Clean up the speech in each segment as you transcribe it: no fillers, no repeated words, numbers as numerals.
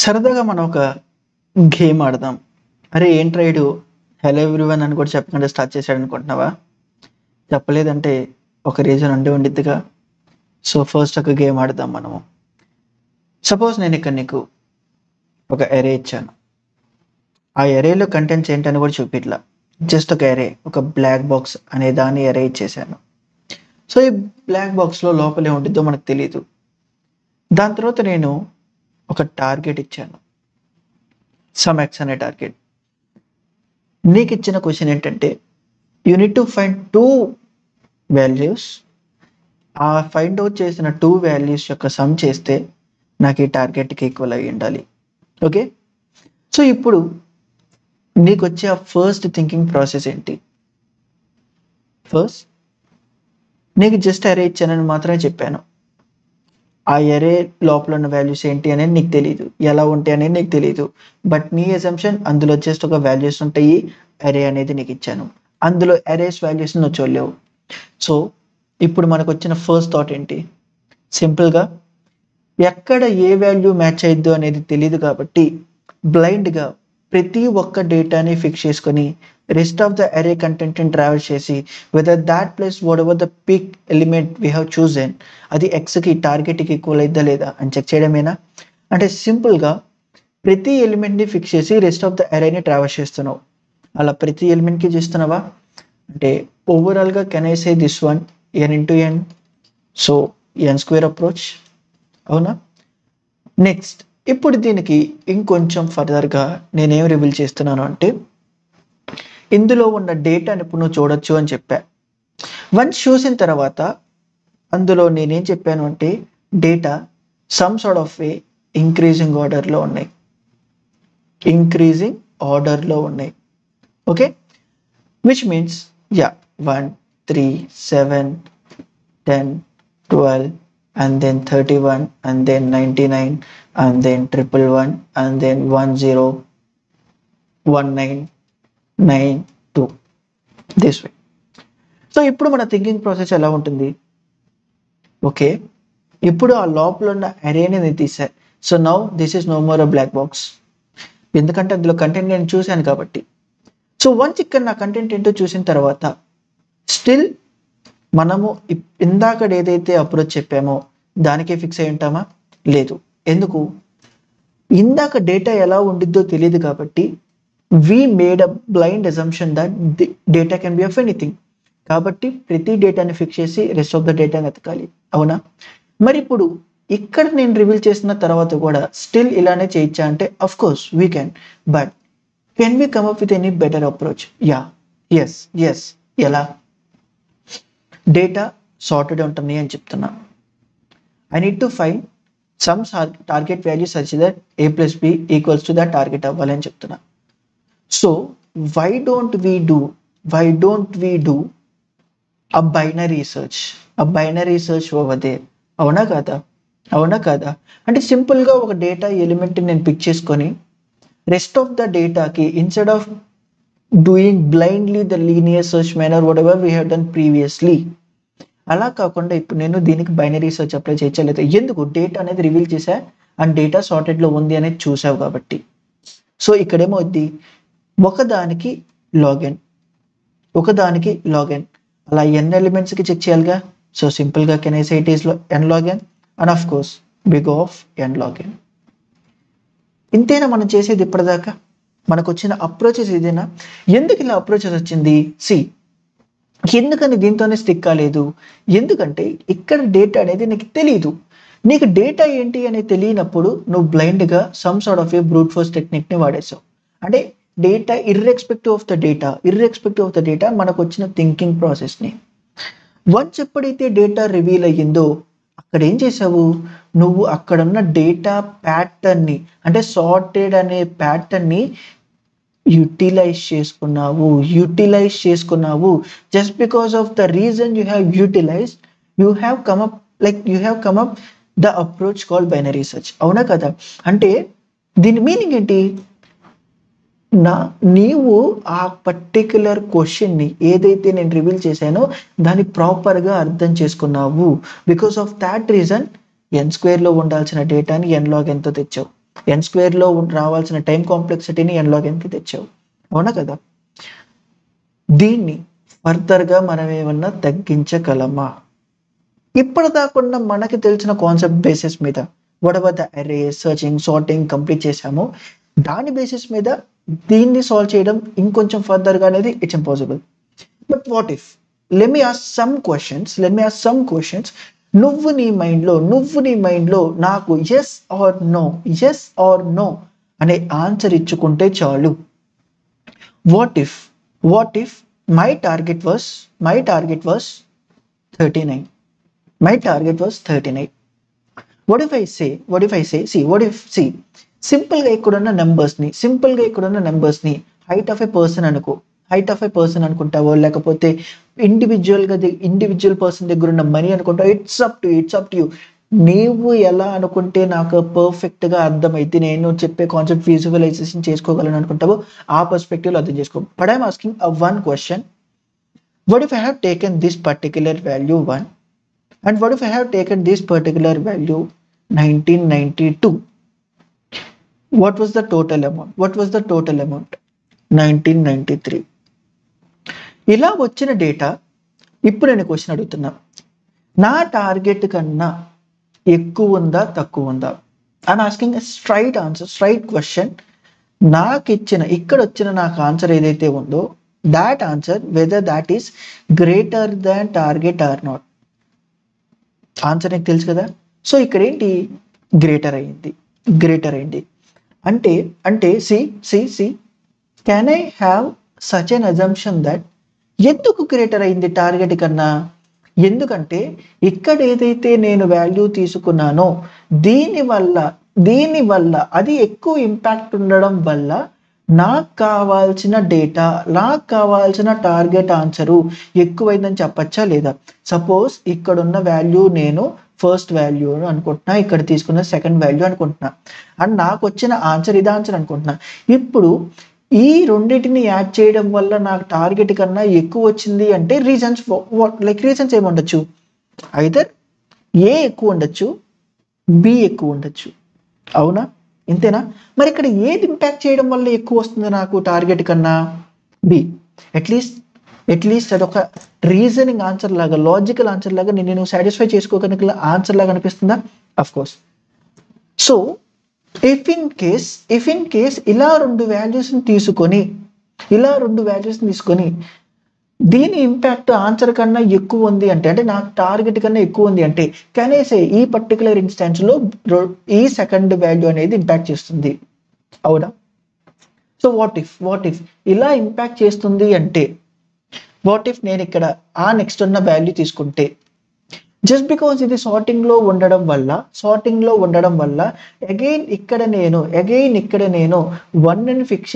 సరదాగా మనం ఒక గేమ్ ఆడదాం. అరే ఏంట్రా ఈడు హలో ఎవ్రీవన్ అని కూడా చెప్పకుండా స్టార్ట్ చేశాడు అనుకుంటున్నావా? చెప్పలేదంటే ఒక రీజన్ ఉండి ఉండిద్దిగా. సో ఫస్ట్ ఒక గేమ్ ఆడదాం మనము. సపోజ్ నేను ఇక్కడ నీకు ఒక ఎరే ఇచ్చాను. ఆ ఎరేలో కంటెంట్స్ ఏంటని కూడా చూపిట్లా. జస్ట్ ఒక ఎరే, ఒక బ్లాక్ బాక్స్ అనే దాన్ని ఎరే ఇచ్చేసాను. సో ఈ బ్లాక్ బాక్స్లో లోపల ఏముంటుందో మనకు తెలియదు. దాని తర్వాత నేను ఒక టార్గెట్ ఇచ్చాను, సమ్ ఎక్స్ అనే టార్గెట్. నీకు ఇచ్చిన క్వశ్చన్ ఏంటంటే you need to find two values. ఆ ఫైండ్ అవుట్ చేసిన టూ వాల్యూస్ యొక్క సమ్ చేస్తే నాకు ఈ టార్గెట్కి ఈక్వల్ అయి ఉండాలి. ఓకే, సో ఇప్పుడు నీకు వచ్చే ఆ ఫస్ట్ థింకింగ్ ప్రాసెస్ ఏంటి? ఫస్ట్ నీకు జస్ట్ అరే ఇచ్చానని మాత్రమే చెప్పాను. ఆ ఎరే లోపల ఉన్న వాల్యూస్ ఏంటి అనేది నీకు తెలియదు, ఎలా ఉంటాయి అనేది నీకు తెలియదు. బట్ నీ అజంప్షన్ అందులో జస్ట్ ఒక వాల్యూస్ ఉంటాయి, అరే అనేది నీకు ఇచ్చాను, అందులో అరేస్ వాల్యూస్ నువ్వు చూడలేవు. సో ఇప్పుడు మనకు వచ్చిన ఫస్ట్ థాట్ ఏంటి? సింపుల్గా ఎక్కడ ఏ వాల్యూ మ్యాచ్ అయిద్దో అనేది తెలియదు కాబట్టి బ్లైండ్గా ప్రతి ఒక్క డేటాని ఫిక్స్ చేసుకొని రెస్ట్ ఆఫ్ ద అరే కంటెంట్ని ట్రావెల్ చేసి whether that place whatever the pick element we have chosen అది ఎక్స్కి టార్గెట్కి ఈక్వల్ అయిద్దా లేదా అని చెక్ చేయడమేనా? అంటే సింపుల్గా ప్రతి ఎలిమెంట్ని ఫిక్స్ చేసి రెస్ట్ ఆఫ్ ద అరేని ట్రావెల్ చేస్తున్నావు. అలా ప్రతి ఎలిమెంట్కి చేస్తున్నావా అంటే ఓవరాల్గా can I say this one N into N, so N square approach, అవునా? నెక్స్ట్ ఇప్పుడు దీనికి ఇంకొంచెం ఫర్దర్గా నేనేం రివీల్ చేస్తున్నాను అంటే ఇందులో ఉన్న డేటాని ఇప్పుడు నువ్వు చూడొచ్చు అని చెప్పా. వన్స్ చూసిన తర్వాత అందులో నేనేం చెప్పాను అంటే data some sort of way increasing ఆర్డర్లో ఉన్నాయి, ఇంక్రీజింగ్ ఆర్డర్లో ఉన్నాయి. Okay, which means 1 3 7 10 12 and then 31 and then 99 and then 111 and then 10 1992 this way. So ఇప్పుడు మన థింకింగ్ ప్రాసెస్ ఎలా ఉంటుంది? ఓకే, ఇప్పుడు ఆ లోపల ఉన్న అరేని నేను తీసా. So now this is no more a black box, ఎందుకంటే అందులో కంటెంట్ నేను చూశాను కాబట్టి. సో వన్స్ ఇక్కడ నా కంటెంట్ ఏంటో చూసిన తర్వాత స్టిల్ మనము ఇందాక ఏదైతే అప్రోచ్ చెప్పామో దానికే ఫిక్స్ అయి ఉంటామా? లేదు. ఎందుకు? ఇందాక డేటా ఎలా ఉండిద్దో తెలియదు కాబట్టి we made a blind assumption that data can be of anything. కాబట్టి ప్రతి డేటాని ఫిక్స్ చేసి రెస్ట్ ఆఫ్ ద డేటాని వెతకాలి, అవునా? మరి ఇప్పుడు ఇక్కడ నేను రివీల్ చేసిన తర్వాత కూడా స్టిల్ ఇలానే చేయొచ్చా అంటే of course we can, but can we come up with any better approach? Yes. ఎలా? డేటా సార్టెడ్ ఉంటుంది అని చెప్తున్నా. I need to find some target value such that a plus b equals to that target అవ్వాలని చెప్తున్నా. So why don't we do a binary search over there? అవునా కాదా? అంటే సింపుల్గా ఒక డేటా ఎలిమెంట్ నేను పిక్ చేసుకొని రెస్ట్ ఆఫ్ ద డేటాకి instead of doing blindly the linear search manner what we have done previously, అలా కాకుండా ఇప్పుడు నేను దీనికి బైనరీ సెర్చ్ అప్లై చేయలేదు. ఎందుకు? డేటా అనేది రివీల్ చేశా అండ్ డేటా సార్టెడ్లో ఉంది అనేది చూసావు కాబట్టి. సో ఇక్కడేమవుద్ది, ఒకదానికి లాగిన్ అలా ఎన్ ఎలిమెంట్స్కి చెక్ చేయాలిగా. సో సింపుల్గా can I say it is N log n and of course big of N log n. ఇంతేనా మనం చేసేది ఇప్పటిదాకా? మనకు వచ్చిన అప్రోచెస్ ఇదేనా? ఎందుకు ఇలా అప్రోచెస్ వచ్చింది? ఎందుకని దీంతోనే స్టిక్ కాలేదు? ఎందుకంటే ఇక్కడ డేటా అనేది నీకు తెలియదు. నీకు డేటా ఏంటి అనేది తెలియనప్పుడు నువ్వు బ్లైండ్గా some sort of a brute force టెక్నిక్ని వాడేసావు. అంటే data irrespective of the data మనకు వచ్చిన థింకింగ్ ప్రాసెస్ని వన్స్ ఎప్పుడైతే డేటా రివీల్ అయ్యిందో అక్కడ ఏం చేసావు? నువ్వు అక్కడున్న డేటా ప్యాటర్న్ని అంటే సార్టెడ్ అనే ప్యాటర్న్ని యూటిలైజ్ చేసుకున్నావు. Just because of the reason you have utilised, you have come up the approach called binary search, అవునా కదా? అంటే దీని మీనింగ్ ఏంటి? నీవు ఆ పర్టిక్యులర్ క్వశ్చన్ని ఏదైతే నేను రివీల్ చేశానో దాన్ని ప్రాపర్గా అర్థం చేసుకున్నావు. బికాస్ ఆఫ్ దాట్ రీజన్ ఎన్ స్క్వేర్లో ఉండాల్సిన డేటాని ఎన్ లాగ్ ఎంతో తెచ్చావు. n స్క్వేర్లో రావాల్సిన టైం కాంప్లెక్సిటీని n log nకి తెచ్చావు, అవునా కదా? దీన్ని ఫర్దర్గా మనం ఏమన్నా తగ్గించగలమా? ఇప్పటిదాకా మనకి తెలిసిన కాన్సెప్ట్ బేసిస్ మీద whatever the array, searching, sorting complete చేసామో దాని బేసిస్ మీద దీన్ని సాల్వ్ చేయడం ఇంకొంచెం ఫర్దర్గా అనేది it's impossible. But what if, let me ask some questions. నువ్వు నీ మైండ్లో నాకు ఎస్ ఆర్ నో అనే ఆన్సర్ ఇచ్చుకుంటే చాలు. What if my target was 39. My target was 39. What if I say, simple గా ఇక్కడున్న numbers ని height of a person అనుకుంటావో, లేకపోతే ఇండివిజువల్ పర్సన్ దగ్గర ఉన్న మనీ అనుకుంటావో, ఇట్స్ అప్ టు యూ. నీవు ఎలా అనుకుంటే నాకు పర్ఫెక్ట్ గా అర్థమైతే నేను చెప్పే కాన్సెప్ట్ విజువలైజేషన్ చేసుకోగలను అనుకుంటావో ఆ పర్స్పెక్టివ్ లో అర్థం చేసుకో. But I'm asking one question. What if I have taken this particular value 1 and what if I have taken this particular value 1992? What was the total amount? 1993. ఇలా వచ్చిన డేటా ఇప్పుడు నేను question అడుగుతున్నా, నా టార్గెట్ కన్నా ఎక్కువ ఉందా తక్కువ ఉందా? I'm asking straight question. ఇక్కడ వచ్చిన నాకు ఆన్సర్ ఏదైతే ఉందో that answer, whether that is greater than target or not. Answer నీకు తెలుసు కదా. సో ఇక్కడ ఏంటి, గ్రేటర్ అయింది అంటే see can I have such an assumption that ఎందుకు గ్రేటర్ అయింది టార్గెట్ కన్నా? ఎందుకంటే ఇక్కడ ఏదైతే నేను వాల్యూ తీసుకున్నానో దీనివల్ల అది ఎక్కువ ఇంపాక్ట్ ఉండడం వల్ల నాకు కావాల్సిన డేటా, నాకు కావాల్సిన టార్గెట్ ఆన్సరు ఎక్కువైందని చెప్పచ్చా లేదా? సపోజ్ ఇక్కడున్న వాల్యూ నేను ఫస్ట్ వాల్యూ అనుకుంటున్నా, ఇక్కడ తీసుకున్న సెకండ్ వాల్యూ అనుకుంటున్నా, అండ్ నాకు వచ్చిన ఆన్సర్ ఇది ఆన్సర్ అనుకుంటున్నా. ఇప్పుడు ఈ రెండింటిని యాడ్ చేయడం వల్ల నాకు టార్గెట్ కన్నా ఎక్కువ వచ్చింది అంటే రీజన్స్ ఏముండొచ్చు? ఐదర్ ఏ ఎక్కువ ఉండొచ్చు, బి ఎక్కువ ఉండొచ్చు, అవునా? ఇంతేనా? మరి ఇక్కడ ఏది ఇంపాక్ట్ చేయడం వల్ల ఎక్కువ వస్తుంది నాకు టార్గెట్ కన్నా? బి. అట్లీస్ట్ అదొక రీజనింగ్ ఆన్సర్ లాగా, లాజికల్ ఆన్సర్ లాగా నేను సాటిస్ఫై చేసుకోగల ఆన్సర్ లాగా అనిపిస్తుందా? Of course. So if in case ఇలా రెండు వాల్యూస్ని తీసుకొని దీని ఇంపాక్ట్ ఆన్సర్ కన్నా ఎక్కువ ఉంది అంటే నాకు టార్గెట్ కన్నా ఎక్కువ ఉంది అంటే కనీసం ఈ పర్టికులర్ ఇన్స్టాన్స్ లో ఈ సెకండ్ వాల్యూ అనేది ఇంపాక్ట్ చేస్తుంది, అవునా? సో వాట్ ఇఫ్ ఇలా ఇంపాక్ట్ చేస్తుంది అంటే, వాట్ ఇఫ్ నేను ఇక్కడ ఆ నెక్స్ట్ ఉన్న వాల్యూ తీసుకుంటే, జస్ట్ బికాజ్ ఇది సార్టింగ్ లో ఉండడం వల్ల అగైన్ ఇక్కడ నేను 1 అని ఫిక్స్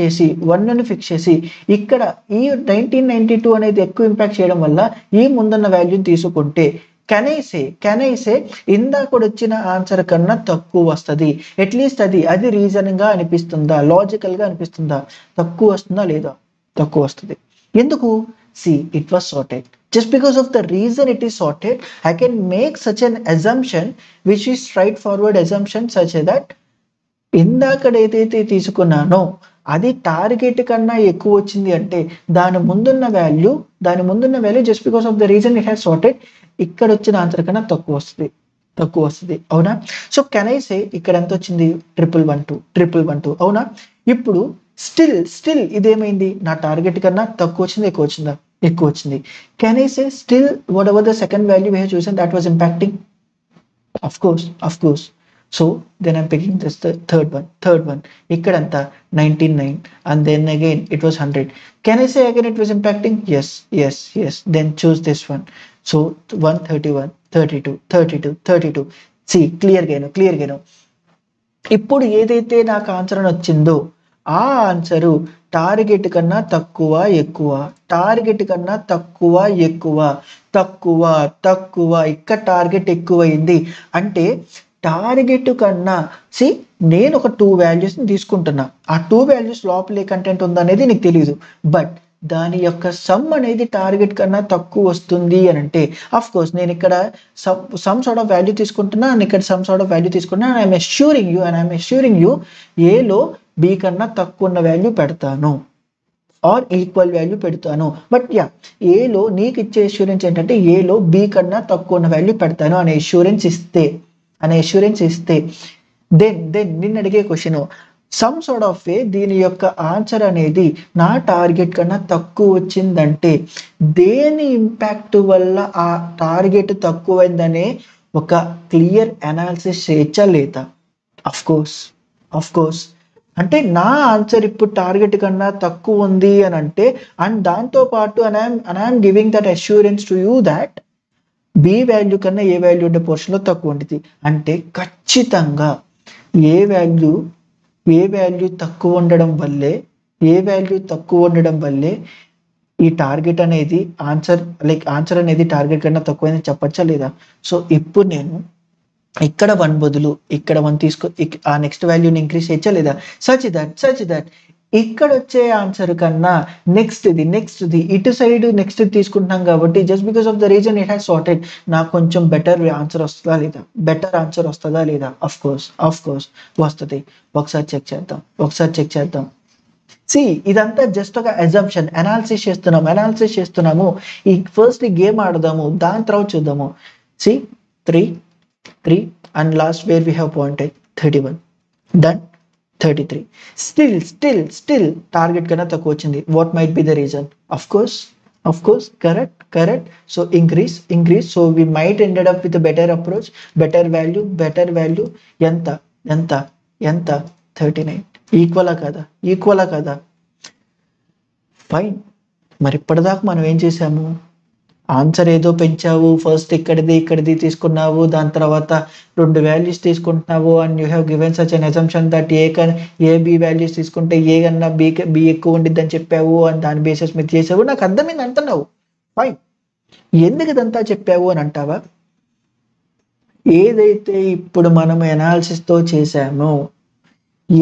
చేసి ఇక్కడ ఈ 1992 అనేది ఎక్కువ ఇంపాక్ట్ చేయడం వల్ల ఈ ముందున్న వాల్యూని తీసుకుంటే కెన్ ఐ సే ఇందాక వచ్చిన ఆన్సర్ కన్నా తక్కువ వస్తుంది. అట్లీస్ట్ అది రీజనింగ్ గా అనిపిస్తుందా, లాజికల్ గా అనిపిస్తుందా? తక్కువ వస్తుందా లేదా? తక్కువ వస్తుంది. ఎందుకు? See, it was sorted. Just because of the reason it is sorted, I can make such an assumption, which is straightforward assumption, such that ఇందాక ఏదైతే తీసుకున్నానో అది టార్గెట్ కన్నా ఎక్కువ వచ్చింది అంటే దాని ముందున్న value just because of the reason it has sorted ఇక్కడ వచ్చిన ఆన్సర్ కన్నా తక్కువ వస్తుంది, అవునా? సో కెన్ ఐ సే ఇక్కడ ఎంత వచ్చింది? 112, అవునా? ఇప్పుడు స్టిల్ ఇదేమైంది? నా టార్గెట్ కన్నా తక్కువ వచ్చింది, ఎక్కువ వచ్చింది. Can I say still what ever the second value we have chosen that was impacting? Of course. So then I'm picking this the third one. Ikkada anta 99 and then again it was 100. Can I say again it was impacting? Yes. Then choose this one. So 131, 32. See, clear gaino. ఇప్పుడు ఏదైతే నాకు answer అని వచ్చిందో ఆ answer target కన్నా తక్కువ ఇక్కడ target ఎక్కువైంది అంటే టార్గెట్ కన్నా నేను ఒక 2 వాల్యూస్ని తీసుకుంటున్నా. ఆ 2 వాల్యూస్ లోపల ఏ కంటెంట్ ఉందనేది నీకు తెలియదు, బట్ దాని యొక్క సమ్ అనేది టార్గెట్ కన్నా తక్కువ వస్తుంది అని అంటే అఫ్ కోర్స్ నేను ఇక్కడ సమ్ సార్ట్ ఆఫ్ వాల్యూ తీసుకుంటున్నా అండ్ ఇక్కడ సమ్ సార్ట్ ఆఫ్ వాల్యూ తీసుకుంటున్నా అండ్ ఐఎమ్ అష్యూరింగ్ యూ ఏలో బి కన్నా తక్కువ ఉన్న వాల్యూ పెడతాను ఆర్ ఈక్వల్ వాల్యూ పెడతాను. బట్ యా ఏలో నీకు ఇచ్చే అష్యూరెన్స్ ఏంటంటే ఏలో బి కన్నా తక్కువ ఉన్న వాల్యూ పెడతాను అనే అష్యూరెన్స్ ఇస్తే దెన్ నిన్ను అడిగే క్వశ్చన్ సమ్ సార్ట్ ఆఫ్ వే దీని యొక్క ఆన్సర్ అనేది నా టార్గెట్ కన్నా తక్కువ వచ్చిందంటే దేని ఇంపాక్ట్ వల్ల ఆ టార్గెట్ తక్కువైందనే ఒక క్లియర్ అనాలిసిస్ చేయొచ్చా లేదా? అఫ్ కోర్స్ అంటే నా ఆన్సర్ ఇప్పుడు టార్గెట్ కన్నా తక్కువ ఉంది అని అంటే అండ్ దాంతో పాటు I'm giving that assurance to you that B value కన్నా ఏ వాల్యూ ఉండే పోర్షన్లో తక్కువ ఉంటుంది అంటే ఖచ్చితంగా ఏ వాల్యూ తక్కువ ఉండడం వల్లే ఈ టార్గెట్ అనేది ఆన్సర్ అనేది టార్గెట్ కన్నా తక్కువైందని చెప్పచ్చా లేదా? సో ఇప్పుడు నేను ఇక్కడ 1 బదులు ఇక్కడ 1 తీసుకో ఆ నెక్స్ట్ వాల్యూని ఇంక్రీజ్ చేయొచ్చా లేదా? సచ్ దట్ ఇక్కడ వచ్చే ఆన్సర్ కన్నా నెక్స్ట్ ఇటు సైడ్ నెక్స్ట్ తీసుకుంటున్నాం కాబట్టి just because of the reason it has sorted నాకు కొంచెం బెటర్ ఆన్సర్ వస్తుందా లేదా? అఫ్ కోర్స్ వస్తుంది. ఒకసారి చెక్ చేద్దాం. ఇదంతా జస్ట్ ఒక అజంప్షన్, అనాలిసిస్ చేస్తున్నాము. ఈ ఫస్ట్ గేమ్ ఆడదాము, దాని తర్వాత చూద్దాము. 3 and last where we have pointed 31, done 33. Still target కన్నా తక్కువ వచ్చింది. What might be the reason? Of course correct. So increase. So we might ended up with a better approach, better value ఎంత 39. ఈక్వలా కదా? Fine. మరి ఇప్పటిదాకా మనం ఏం చేసాము? ఆన్సర్ ఏదో పెంచావు, ఫస్ట్ ఇక్కడిది తీసుకున్నావు, దాని తర్వాత 2 వాల్యూస్ తీసుకుంటున్నావు and you have given such an assumption that A B values తీసుకుంటే ఏ కన్నా బి ఎక్కువ ఉండిద్ది అని చెప్పావు అని దాని బేసిస్ మీద చేసావు. నాకు అర్థమైంది అంటున్నావు. ఫైన్. ఎందుకు ఇదంతా చెప్పావు అని అంటావా? ఏదైతే ఇప్పుడు మనం అనాలిసిస్తో చేసామో,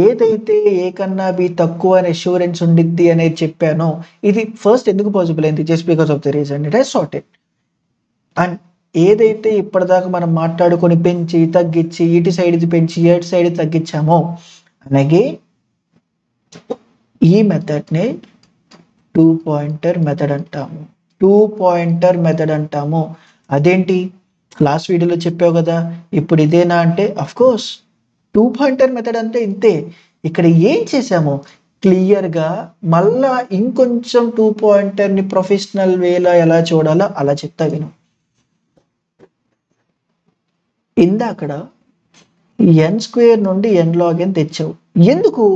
ఏదైతే ఏ కన్నా బి తక్కువ అని అష్యూరెన్స్ ఉండిద్ది అనేది చెప్పానో ఇది ఫస్ట్ ఎందుకు పాసిబుల్ అయింది? Just because of the reason it has sorted. And ఏదైతే ఇప్పటిదాకా మనం మాట్లాడుకొని పెంచి తగ్గించి ఇటు సైడ్ పెంచి అటు సైడ్ తగ్గించామో అలాగే ఈ మెథడ్ని 2 పాయింటర్ మెథడ్ అంటాము. అదేంటి లాస్ట్ వీడియోలో చెప్పావు కదా, ఇప్పుడు ఇదేనా అంటే అఫ్ కోర్స్ 2 పాయింటర్ మెథడ్ అంటే ఇంతే. ఇక్కడ ఏం చేసామో క్లియర్గా మళ్ళా ఇంకొంచెం 2 పాయింటర్ని ప్రొఫెషనల్ వేలో ఎలా చూడాలో అలా చెప్తా విను. ఇందాకడ n² నుండి n log n తెచ్చావు. ఎందుకు?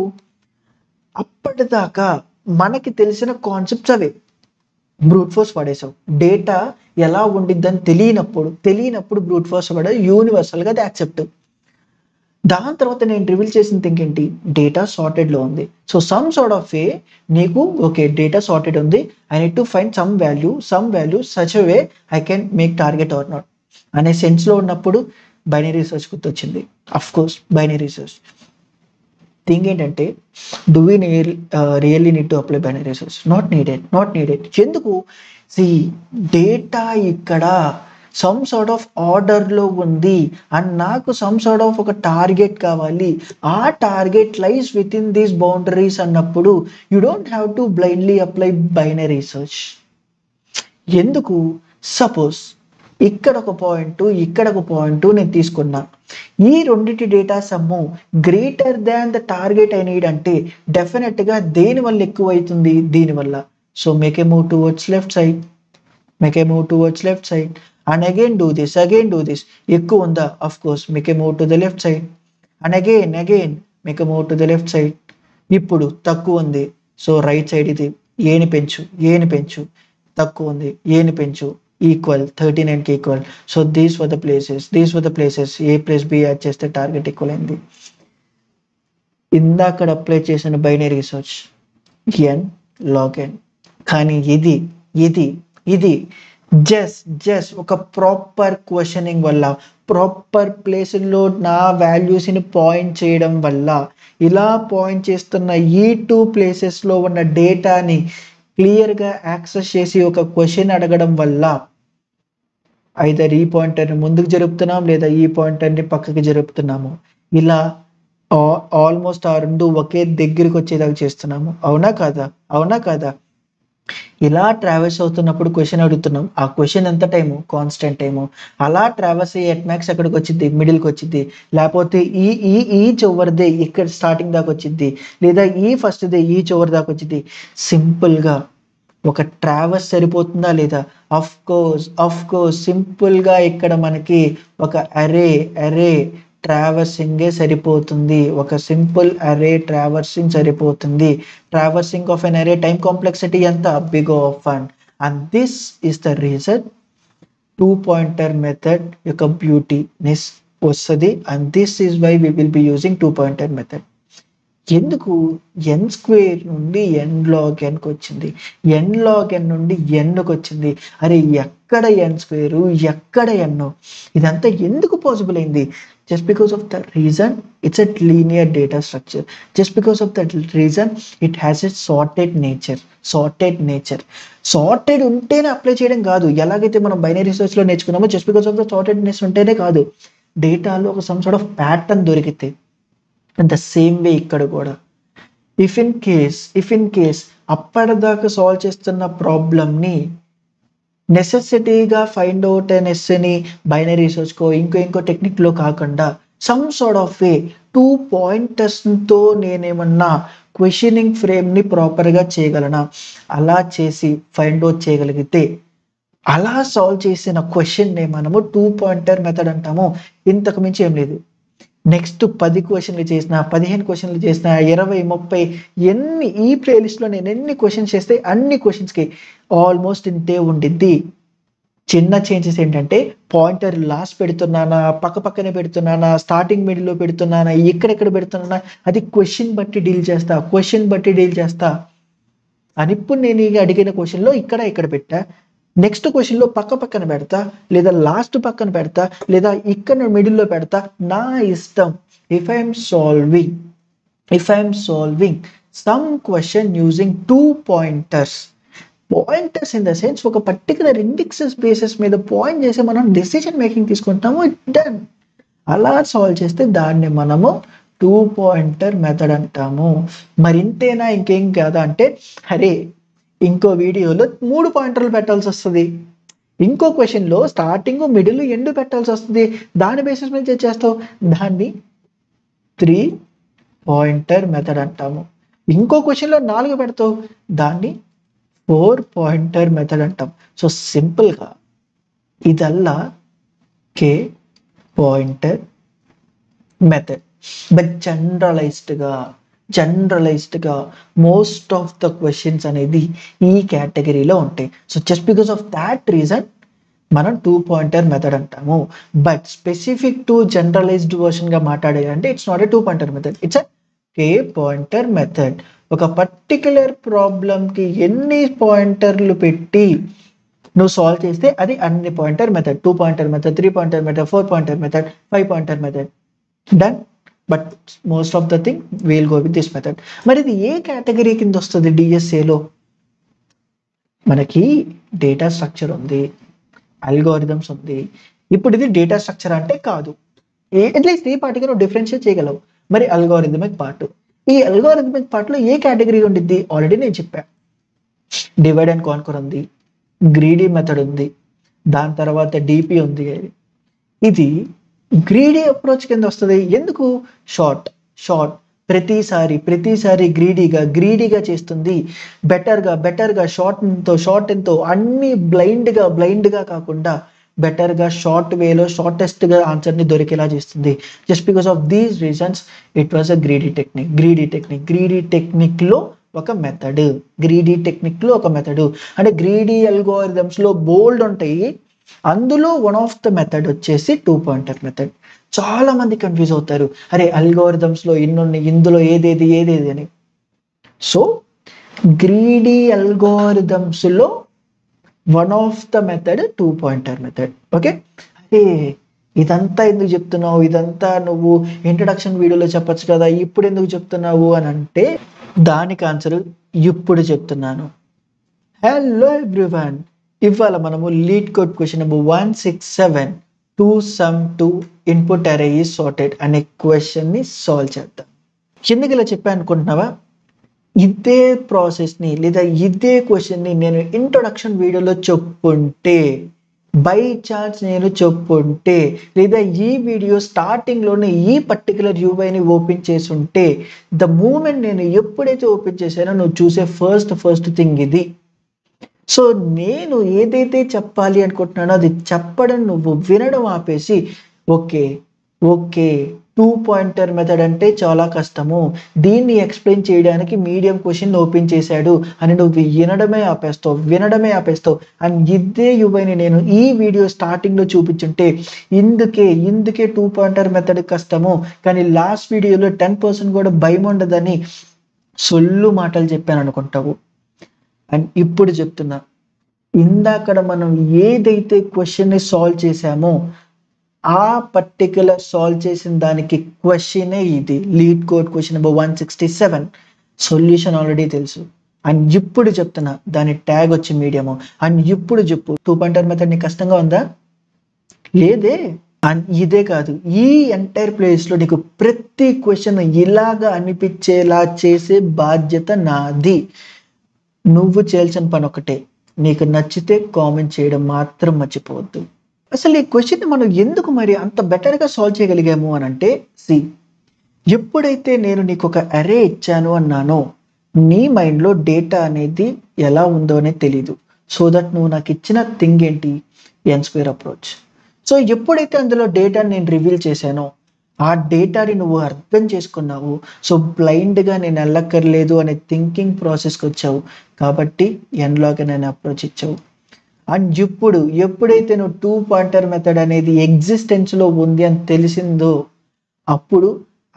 అప్పటిదాకా మనకి తెలిసిన కాన్సెప్ట్స్ అవే బ్రూట్ ఫోర్స్ వాడేసావు. డేటా ఎలా ఉండిద్దని తెలియనప్పుడు బ్రూట్ ఫోర్స్ వాడే యూనివర్సల్గా అది యాక్సెప్ట్. దాని తర్వాత నేను రివీల్ చేసిన థింక్ ఏంటి? డేటా సార్టెడ్లో ఉంది. So some sort of way నీకు ఓకే డేటా సార్టెడ్ ఉంది, I need to find some value such way I can make target or not అనే సెన్స్లో ఉన్నప్పుడు బైనరీ రీసెర్చ్ గుర్తొచ్చింది. Of course binary research thing ఏంటంటే do we really need to apply binary research? Not needed. ఎందుకు? Data ఇక్కడ some sort of ఆర్డర్లో ఉంది and నాకు సమ్ సార్ట్ ఆఫ్ ఒక టార్గెట్ కావాలి. ఆ target lies with in these boundaries అన్నప్పుడు you don't have to blindly apply binary research. ఎందుకు? సపోజ్ ఇక్కడ ఒక పాయింట్ నేను తీసుకున్నా, ఈ రెండింటి data sum greater than the target I need అంటే డెఫినెట్గా దేని వల్ల ఎక్కువ అవుతుంది? దీనివల్ల. So make a move towards left side and again do this. ఎక్కువ ఉందా? of course make a move to the left side and again make a move to the left side. ఇప్పుడు తక్కువ ఉంది, సో రైట్ సైడ్ ఇది ఏని పెంచు తక్కువ ఉంది, ఏని పెంచు ఈక్వల్ 39కి equal. So these were the places A plus B add చేస్తే టార్గెట్ ఈక్వల్ అయింది. ఇందాక అప్లై చేసిన binary research n log n. కానీ ఇది జస్ట్ ఒక ప్రాపర్ క్వశ్చనింగ్ వల్ల, ప్రాపర్ ప్లేస్లో నా వాల్యూస్ని పాయింట్ చేయడం వల్ల, ఇలా పాయింట్ చేస్తున్న ఈ 2 ప్లేసెస్లో ఉన్న డేటాని క్లియర్గా యాక్సెస్ చేసి ఒక క్వశ్చన్ అడగడం వల్ల ఐదర్ ఈ పాయింటర్ని ముందుకు జరుపుతున్నాం లేదా ఈ పాయింటర్ని పక్కకి జరుపుతున్నాము. ఇలా ఆల్మోస్ట్ ఆ రెండు ఒకే దగ్గరికి వచ్చేలాగా చేస్తున్నాము. అవునా కాదా? అవునా కాదా? ఇలా ట్రావెల్స్ అవుతున్నప్పుడు క్వశ్చన్ అడుగుతున్నాం. ఆ క్వశ్చన్ ఎంత టైము? Constant time. అలా ట్రావెల్స్ అయ్యి ఎట్ మ్యాక్స్ ఎక్కడికి వచ్చింది? మిడిల్కి వచ్చింది. లేకపోతే ఈ చివరిదే ఇక్కడ స్టార్టింగ్ దాకా వచ్చింది, లేదా ఈ ఫస్ట్దే ఈ చివరి దాకా వచ్చింది. సింపుల్గా ఒక ట్రావెల్స్ సరిపోతుందా లేదా? అఫ్ కోర్స్ సింపుల్గా ఇక్కడ మనకి ఒక అరే ట్రావర్సింగే సరిపోతుంది. ఒక సింపుల్ అరే ట్రావర్సింగ్ సరిపోతుంది. Traversing of N array time complexity ఎంత? Big of 1. And this is the reason two pointer method యొక్క బ్యూటీనెస్ వస్తుంది. And this is why we will be using two pointer method. ఎందుకు? ఎన్ స్క్వేర్ నుండి ఎన్ log ఎన్కి వచ్చింది, ఎన్ log N నుండి ఎన్కి వచ్చింది. అరే ఎక్కడ ఎన్ స్క్వేరు, ఎక్కడ ఎన్నో? ఇదంతా ఎందుకు పాసిబుల్ అయింది? Just because of the reason it's a linear data structure. Just because of that reason it has a sorted nature. Sorted ఉంటేనే అప్లై చేయడం కాదు. ఎలాగైతే మనం బైనరీ సర్చ్లో నేర్చుకున్నామో, just because of the sortedness ఉంటేనే కాదు, డేటాలో ఒక సమ్ సార్ట్ ఆఫ్ ప్యాటర్న్ దొరికితే. అండ్ ద సేమ్ వే ఇక్కడ కూడా ఇఫ్ ఇన్ కేస్ అప్పటిదాకా సాల్వ్ చేస్తున్న ప్రాబ్లమ్ని నెసెసిటీగా ఫైండ్ అవుట్ అండ్ ఎస్ని బైనరీ రిసర్చ్కో ఇంకో టెక్నిక్లో కాకుండా సమ్ సార్ట్ ఆఫ్ వే 2 పాయింటర్స్తో నేనేమన్నా క్వశ్చనింగ్ ఫ్రేమ్ని ప్రాపర్గా చేయగలనా? అలా చేసి ఫైండ్ అవుట్ చేయగలిగితే అలా సాల్వ్ చేసిన క్వశ్చన్నే మనము 2 పాయింటర్ మెథడ్ అంటాము. ఇంతకు మించి ఏం లేదు. నెక్స్ట్ 10 క్వశ్చన్లు చేసిన, 15 క్వశ్చన్లు చేసిన, 20, 30 ఎన్ని ఈ ప్లేలిస్ట్లో నేను ఎన్ని క్వశ్చన్స్ చేస్తే అన్ని క్వశ్చన్స్కి ఆల్మోస్ట్ ఇంతే ఉండిద్ది. చిన్న చేంజెస్ ఏంటంటే పాయింటర్ లాస్ట్ పెడుతున్నానా, పక్కనే పెడుతున్నానా, స్టార్టింగ్ మిడిల్లో పెడుతున్నానా, ఎక్కడెక్కడ పెడుతున్నానా, అది క్వశ్చన్ బట్టి డీల్ చేస్తా. అని ఇప్పుడు నేను అడిగిన క్వశ్చన్లో ఇక్కడ పెట్టా, నెక్స్ట్ క్వశ్చన్లో పక్కన పెడతా, లేదా లాస్ట్ పక్కన పెడతా, లేదా ఇక్కడ మిడిల్లో పెడతా, నా ఇష్టం. If I'm solving some question using 2 pointers in the sense ఒక పర్టికులర్ ఇండెక్సెస్ బేసిస్ మీద పాయింట్ చేసి మనం డెసిషన్ మేకింగ్ తీసుకుంటాము. డన్. అలా సాల్వ్ చేస్తే దాన్ని మనము 2 పాయింటర్ మెథడ్ అంటాము. మరి ఇంతేనా, ఇంకేం కాదా అంటే, అరే ఇంకో వీడియోలో 3 పాయింటర్లు పెట్టాల్సి వస్తుంది, ఇంకో క్వశ్చన్లో స్టార్టింగ్ మిడిల్ ఎండ్ పెట్టాల్సి వస్తుంది. దాని బేసిస్ మీద చేస్తావు, దాన్ని 3 పాయింటర్ మెథడ్ అంటాము. ఇంకో క్వశ్చన్లో 4 పెడతావు, దాన్ని 4 పాయింటర్ మెథడ్ అంటాం. సో సింపుల్గా ఇదల్లా కే పాయింటర్ మెథడ్. బట్ జనరలైజ్డ్గా మోస్ట్ ఆఫ్ ద క్వశ్చన్స్ అనేది ఈ కేటగిరీలో ఉంటాయి. So just because of that reason మనం 2 పాయింటర్ మెథడ్ అంటాము. బట్ స్పెసిఫిక్ టు జనరలైజ్డ్ వర్షన్గా మాట్లాడాలంటే it's not a 2 pointer method, it's a K pointer method. ఒక పర్టికులర్ ప్రాబ్లంకి ఎన్ని పాయింటర్లు పెట్టి నువ్వు సాల్వ్ చేస్తే అది అన్ని pointer method. 2 pointer method, 3 pointer method, 4 pointer method, 5 pointer method. Done. But most of the thing we'll go with this method. మరి ఇది ఏ కేటగిరీ కింద వస్తుంది? డిఎస్ఏలో మనకి డేటా స్ట్రక్చర్ ఉంది, అల్గోరిథమ్స్ ఉంది. ఇప్పుడు ఇది డేటా స్ట్రక్చర్ అంటే కాదు, అట్లీస్ట్ ఈ పార్టీకి నువ్వు డిఫరెన్షియేట్ చేయగలవు. మరి అల్గోరిథమిక్ పార్ట్, ఈ అల్గోరిథమిక్ పార్ట్లో ఏ కేటగిరీ ఉండిద్ది? ఆల్రెడీ నేను చెప్పా, డివైడ్ అండ్ కాన్కర్ ఉంది, గ్రీడీ మెథడ్ ఉంది, దాని తర్వాత డిపి ఉంది. ఇది గ్రీడీ అప్రోచ్ కింద వస్తుంది. ఎందుకు? షార్ట్ ప్రతిసారి గ్రీడీగా చేస్తుంది. బెటర్గా షార్ట్ ఎంతో అన్ని బ్లైండ్గా కాకుండా బెటర్గా షార్ట్ వేలో షార్టెస్ట్గా ఆన్సర్ని దొరికేలా చేస్తుంది. Just because of these reasons it was a greedy టెక్నిక్లో ఒక మెథడ్. అంటే గ్రీడీ అల్గోరిథమ్స్లో బోల్డ్ ఉంటాయి, అందులో వన్ ఆఫ్ ద మెథడ్ వచ్చేసి 2 పాయింటర్ మెథడ్. చాలా మంది కన్ఫ్యూజ్ అవుతారు, అరే అల్గోరిథమ్స్లో ఇన్ని ఇందులో ఏదేది అని. సో గ్రీడీ అల్గోరిథమ్స్లో one of the method 2 pointer method. Okay, అదే ఇదంతా ఎందుకు చెప్తున్నావు? ఇదంతా నువ్వు ఇంట్రడక్షన్ వీడియోలో చెప్పచ్చు కదా, ఇప్పుడు ఎందుకు చెప్తున్నావు అని అంటే దానికి ఆన్సర్ ఇప్పుడు చెప్తున్నాను. హలో ఎవ్రీవన్, ఇవాళ మనము lead code question number 167 2 sum 2 input అరే ఈజ్ సార్టెడ్ అనే క్వశ్చన్ ని సాల్వ్ చేద్దాం. ఎందుకు ఇలా చెప్పాను అనుకుంటున్నావా? ఇదే ప్రాసెస్ని లేదా ఇదే క్వశ్చన్ని నేను ఇంట్రొడక్షన్ వీడియోలో చెప్పుంటే, బై ఛాన్స్ నేను చెప్పుంటే, లేదా ఈ వీడియో స్టార్టింగ్లోనే ఈ పర్టికులర్ యూఐని ఓపెన్ చేసి ఉంటే, ద మూమెంట్ నేను ఎప్పుడైతే ఓపెన్ చేశానో నువ్వు చూసే ఫస్ట్ థింగ్ ఇది. సో నేను ఏదైతే చెప్పాలి అనుకుంటున్నానో అది చెప్పడం నువ్వు వినడం ఆపేసి ఓకే 2 పాయింటర్ మెథడ్ అంటే చాలా కష్టము, దీన్ని ఎక్స్ప్లెయిన్ చేయడానికి మీడియం క్వశ్చన్ ఓపెన్ చేశాడు అని నువ్వు వినడమే ఆపేస్తావు. అండ్ ఇదే యూఐని నేను ఈ వీడియో స్టార్టింగ్లో చూపించుంటే ఇందుకే 2 పాయింటర్ మెథడ్ కష్టము, కానీ లాస్ట్ వీడియోలో 10% కూడా భయం ఉండదని సొల్లు మాటలు చెప్పాను అనుకుంటావు. అండ్ ఇప్పుడు చెప్తున్నా, ఇందాకడ మనం ఏదైతే క్వశ్చన్ని సాల్వ్ చేశామో ఆ పర్టికులర్ సాల్వ్ చేసిన దానికి క్వశ్చనే ఇది, lead code question number 167. Solution already తెలుసు. అండ్ ఇప్పుడు చెప్తున్నా, దాని ట్యాగ్ వచ్చి మీడియము. అండ్ ఇప్పుడు చెప్పు, 2 పాయింటర్ మెథడ్ నీకు కష్టంగా ఉందా? లేదే. అండ్ ఇదే కాదు, ఈ ఎంటైర్ ప్లేస్లో నీకు ప్రతి క్వశ్చన్ ఇలాగా అనిపించేలా చేసే బాధ్యత నాది. నువ్వు చేయాల్సిన పని ఒకటే, నీకు నచ్చితే కామెంట్ చేయడం మాత్రం మర్చిపోవద్దు. అసలు ఈ క్వశ్చన్ మనం ఎందుకు మరి అంత బెటర్గా సాల్వ్ చేయగలిగాము అని అంటే, ఎప్పుడైతే నేను నీకు ఒక అరే ఇచ్చాను అన్నానో నీ మైండ్లో డేటా అనేది ఎలా ఉందో అనేది తెలీదు. సో దట్ నువ్వు నాకు ఇచ్చిన థింగ్ ఏంటి, n² అప్రోచ్. సో ఎప్పుడైతే అందులో డేటాని నేను రివీల్ చేశానో ఆ డేటాని నువ్వు అర్థం చేసుకున్నావు. సో బ్లైండ్గా నేను వెళ్ళక్కర్లేదు అనే థింకింగ్ ప్రాసెస్కి వచ్చావు, కాబట్టి n-log అనే అప్రోచ్ ఇచ్చావు. అండ్ ఇప్పుడు ఎప్పుడైతే నువ్వు 2 పాయింటర్ మెథడ్ అనేది ఎగ్జిస్టెన్స్లో ఉంది అని తెలిసిందో అప్పుడు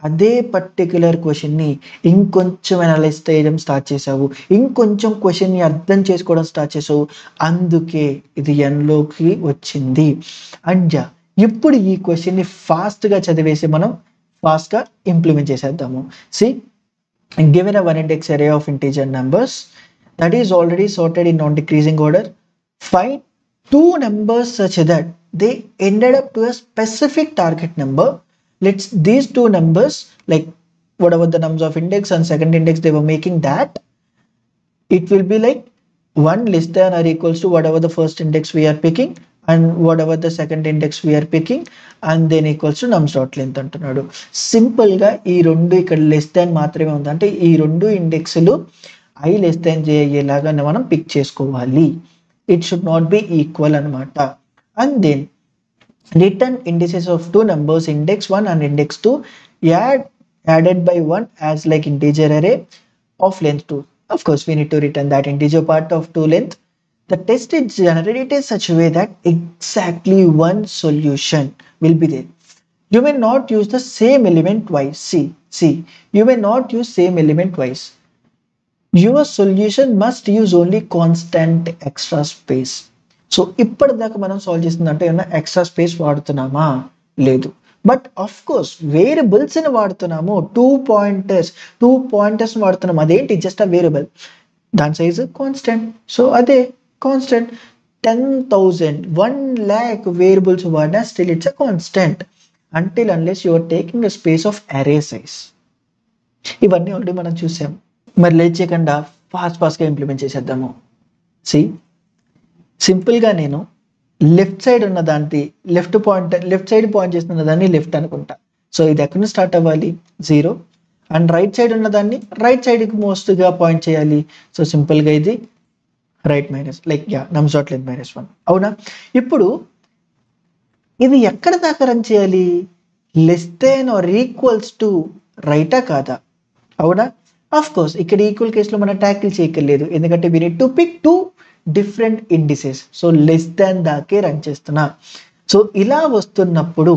అదే పర్టిక్యులర్ క్వశ్చన్ని ఇంకొంచెం అనలైజ్ చేయడం స్టార్ట్ చేసావు, ఇంకొంచెం క్వశ్చన్ని అర్థం చేసుకోవడం స్టార్ట్ చేసావు. అందుకే ఇది n-లోకి వచ్చింది. అండ్ ఇప్పుడు ఈ క్వశ్చన్ని ఫాస్ట్గా చదివేసి మనం ఫాస్ట్గా ఇంప్లిమెంట్ చేసేద్దాము. Given a 1 index array of integer numbers that is already sorted in non-decreasing order. Find 2 numbers such that they ended up to a specific target number. Let's these 2 numbers, like whatever the numbers of index and second index they were making, that it will be like 1 less than or equals to whatever the first index we are picking and whatever the second index we are picking and then equals to nums dot length అంటున్నాడు. సింపుల్గా ఈ రెండు ఇక్కడ less than మాత్రమే ఉంది, అంటే ఈ రెండు ఇండెక్స్లు ఐ లెస్ దాన్ అయ్యేలాగా మనం పిక్ చేసుకోవాలి. It should not be equal అనమాట. And then return indices of 2 numbers, index 1 and index 2 added by 1 as like integer array of length 2. Of course we need to return that integer part of 2 length. The test is generated in such a way that exactly one solution will be there. You may not use the same element twice. See, you may not use same element twice. Your solution must use only constant extra space. So ఇప్పటిదాకా మనం solve చేస్తుందంటే ఏమన్నా extra space వాడుతున్నామా? లేదు. But of course వేరియబుల్స్ని వాడుతున్నాము. 2 pointers వాడుతున్నాము. అదేంటి? Just ఆ variable, దాని సైజు కాన్స్టెంట్. సో అదే కాన్స్టెంట్. 10,000 1 lakh వేరియబుల్స్ వాడినా still it's a constant until unless you are taking a space of array size. ఇవన్నీ ఆల్రెడీ మనం చూసాం. మరి లేట్ చేయకుండా ఫాస్ట్గా ఇంప్లిమెంట్ చేసేద్దాము. సింపుల్గా నేను లెఫ్ట్ సైడ్ ఉన్న దాన్ని లెఫ్ట్ సైడ్ పాయింట్ చేస్తున్న దాన్ని లెఫ్ట్ అనుకుంటా. సో ఇది ఎక్కడ నుంచి స్టార్ట్ అవ్వాలి? 0. అండ్ రైట్ సైడ్ ఉన్న దాన్ని రైట్ సైడ్కి మోస్ట్గా పాయింట్ చేయాలి. సో సింపుల్గా ఇది right minus like nums dot length -1. అవునా? ఇప్పుడు ఇది ఎక్కడ దాకా రన్ చేయాలి? Less than or equals to రైటా కాదా? అవునా? ఆఫ్ కోర్స్ ఇక్కడ ఈక్వల్ కేసులో మనం ట్యాకిల్ చేయక్కర్లేదు, ఎందుకంటే we need to pick 2 different indices. So less than దాకే రన్ చేస్తున్నా. సో ఇలా వస్తున్నప్పుడు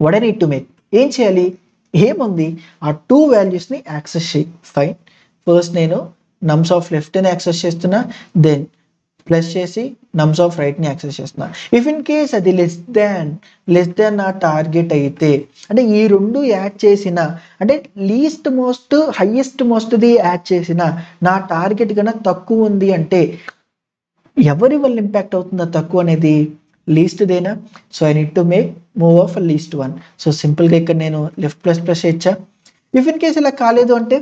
what I need to make, ఏం చేయాలి? ఏముంది, ఆ 2 వాల్యూస్ని యాక్సెస్ చేయి. ఫైన్. ఫస్ట్ నేను nums of left ని యాక్సెస్ చేస్తున్నా, దెన్ ప్లస్ చేసి నమ్స్ ఆఫ్ రైట్ని యాక్సెస్ చేస్తున్నా. ఇఫ్ ఇన్ కేస్ అది లెస్ దాన్ నా టార్గెట్ అయితే, అంటే ఈ రెండు యాడ్ చేసిన, అంటే లీస్ట్ మోస్ట్ హైయెస్ట్ మోస్ట్ది యాడ్ చేసిన నా టార్గెట్ కన్నా తక్కువ ఉంది అంటే ఎవరి వల్ల ఇంపాక్ట్ అవుతుందా తక్కువ అనేది? లీస్ట్దేనా. So I need to make move of least one. So సింపుల్గా ఇక్కడ నేను లెఫ్ట్ ప్లస్ ఇచ్చా. ఇఫ్ ఇన్ కేస్ ఇలా కాలేదు అంటే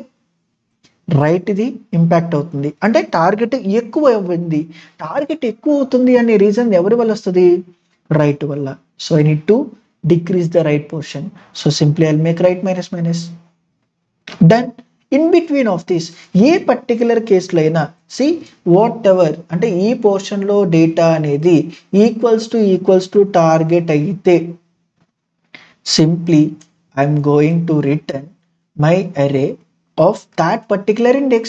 రైట్ ఇది ఇంపాక్ట్ అవుతుంది, అంటే టార్గెట్ ఎక్కువ అవ్వండి. టార్గెట్ ఎక్కువ అవుతుంది అనే రీజన్ ఎవరి వల్ల వస్తుంది? రైట్ వల్ల. So I need to decrease the right portion. So simply I make right minus. Then in between of this a particular కేసులో అయినా సి వాట్ ఎవర్, అంటే ఈ పోర్షన్లో డేటా అనేది ఈక్వల్స్ టు టార్గెట్ అయితే simply I'm going to return my array of that particular index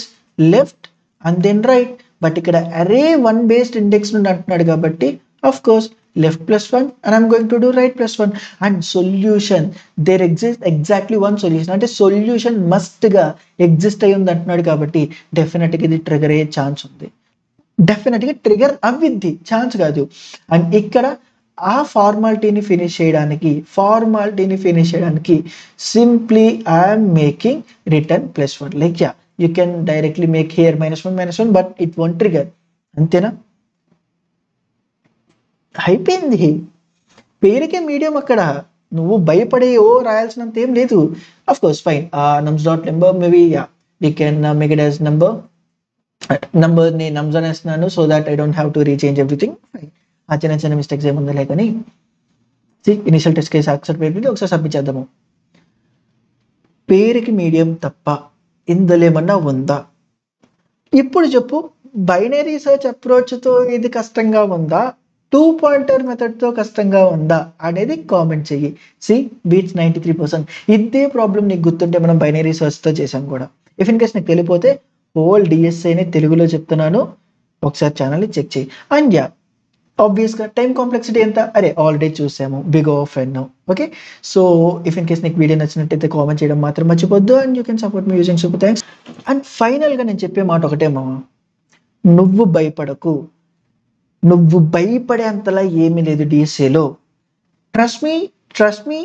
left and then right. But ఇక్కడ array 1 based index నుండి అంటున్నాడు కాబట్టి of course left +1 and I'm going to do right +1 and solution there exists exactly one solution, అంటే solution must గా exist అయ్యి ఉంది అంటున్నాడు కాబట్టి డెఫినెట్గా ఇది ట్రిగర్ అయ్యే ఛాన్స్ ఉంది. డెఫినెట్గా ట్రిగర్ అవ్విద్ది, ఛాన్స్ కాదు. అండ్ ఇక్కడ ఆ ఫార్మాలిటీని ఫినిష్ చేయడానికి simply I'm making return +1. Like yeah you can directly make here -1 but it won't trigger. అంతేనా? అయిపోయింది. పేరుకే మీడియం, అక్కడ నువ్వు భయపడే రాయాల్సినంత ఏం లేదు. Of course fine, nums dot number maybe yeah we can make it as నంబర్ని నమ్స్ అనేస్తున్నాను so that I don't have to rechange everything. Fine, ఆ చిన్న మిస్టేక్స్ ఏముందలే కానీ ఇనిషియల్ టెస్ట్ కేసు యాక్సెప్ట్ అయిపోయింది. ఒకసారి సబ్మిట్ చేద్దాము. పేరుకి మీడియం తప్ప ఇందులో ఏమన్నా ఉందా? ఇప్పుడు చెప్పు, బైనరీ సర్చ్ అప్రోచ్తో ఇది కష్టంగా ఉందా, 2 పాయింటర్ మెథడ్తో కష్టంగా ఉందా అనేది కామెంట్ చెయ్యి. See beats 93%. ఇదే ప్రాబ్లం నీకు గుర్తుంటే మనం బైనరీ సర్చ్తో చేసాం కూడా. ఇఫ్ ఇన్ కేస్ నీకు తెలియపోతే హోల్ డిఎస్ఐని తెలుగులో చెప్తున్నాను, ఒకసారి ఛానల్ని చెక్ చేయి. అండ్ యా ఆబ్వియస్గా టైం కాంప్లెక్సిటీ ఎంత? అరే ఆల్రెడీ చూసాము, big of N. Okay, so if in case నీకు వీడియో నచ్చినట్టయితే కామెంట్ చేయడం మాత్రం మర్చిపోద్దు. And you can support me using super thanks. And ఫైనల్గా నేను చెప్పే మాట ఒకటే మామ, నువ్వు భయపడకు. నువ్వు భయపడే అంతలా ఏమీ లేదు డిఎస్ఏలో. ట్రస్ట్ మీ,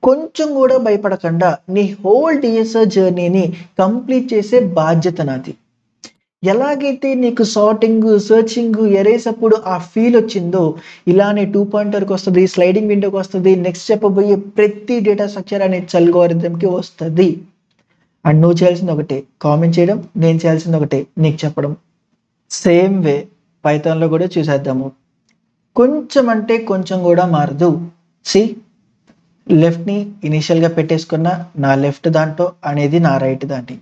కొంచెం కూడా భయపడకుండా నీ హోల్ డిఎస్ఏ జర్నీని కంప్లీట్ చేసే బాధ్యత నాది. ఎలాగైతే నీకు సార్టింగ్, సర్చింగ్, ఎరేస్ అప్పుడు ఆ ఫీల్ వచ్చిందో ఇలానే 2 పాయింటర్కి వస్తుంది, స్లైడింగ్ విండోకి వస్తుంది, నెక్స్ట్ చెప్పబోయే ప్రతి డేటా స్ట్రక్చర్ అనే అల్గోరిథంకి వస్తుంది. అండ్ నువ్వు చేయాల్సింది ఒకటే, కామెంట్ చేయడం. నేను చేయాల్సింది ఒకటే, నీకు చెప్పడం. సేమ్ వే పైథాన్లో కూడా చూసేద్దాము. కొంచెం అంటే కొంచెం కూడా మారదు. సి లెఫ్ట్ని ఇనిషియల్గా పెట్టేసుకున్న నా లెఫ్ట్ దాంట్లో అనేది నా రైట్ దాంట్లో.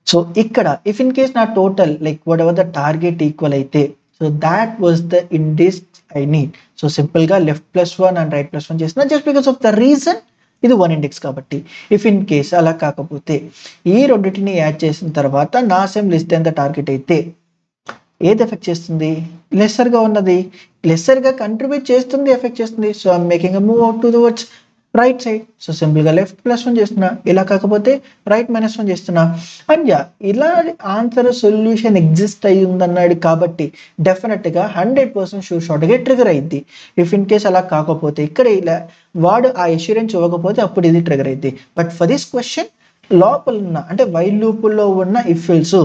సో ఇక్కడ ఇఫ్ ఇన్ కేస్ నా total like whatever the target equal అయితే, so that was the index I need. So సింపుల్గా లెఫ్ట్ +1 అండ్ రైట్ +1 చేసిన just because of the reason ఇది 1 ఇండెక్స్ కాబట్టి. ఇఫ్ ఇన్ కేస్ అలా కాకపోతే ఈ రెండింటిని యాడ్ చేసిన తర్వాత నా same less than the target అయితే ఏది ఎఫెక్ట్ చేస్తుంది? లెస్సర్గా ఉన్నది. లెస్సర్గా కంట్రిబ్యూట్ చేస్తుంది, ఎఫెక్ట్ చేస్తుంది. So I'm making a move out to words right side. So సింపుల్గా లెఫ్ట్ +1 చేస్తున్నా, ఇలా కాకపోతే రైట్ -1 చేస్తున్నా. అండ్ యా ఇలా ఆన్సర్ సొల్యూషన్ ఎగ్జిస్ట్ అయ్యి ఉందన్నాడు కాబట్టి డెఫినెట్గా 100% షూర్ షార్ట్గా ట్రిగర్ అయ్యింది. ఇఫ్ ఇన్ కేస్ అలా కాకపోతే ఇక్కడ ఇలా వాడు ఆ ఎష్యూరెన్స్ ఇవ్వకపోతే అప్పుడు ఇది ట్రిగర్ అయ్యింది. బట్ ఫర్ దిస్ క్వశ్చన్ లోపల ఉన్న అంటే వైల్ లూపుల్లో ఉన్న if else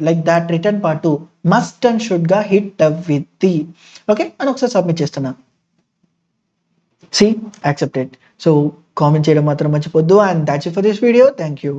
like that return part must and should గా హిట్ విత్ ది ఓకే అని ఒకసారి సబ్మిట్ చేస్తున్నా. See, accepted. So comment చేయడం మాత్రం మర్చిపోద్దు. And that's it for this video. Thank you.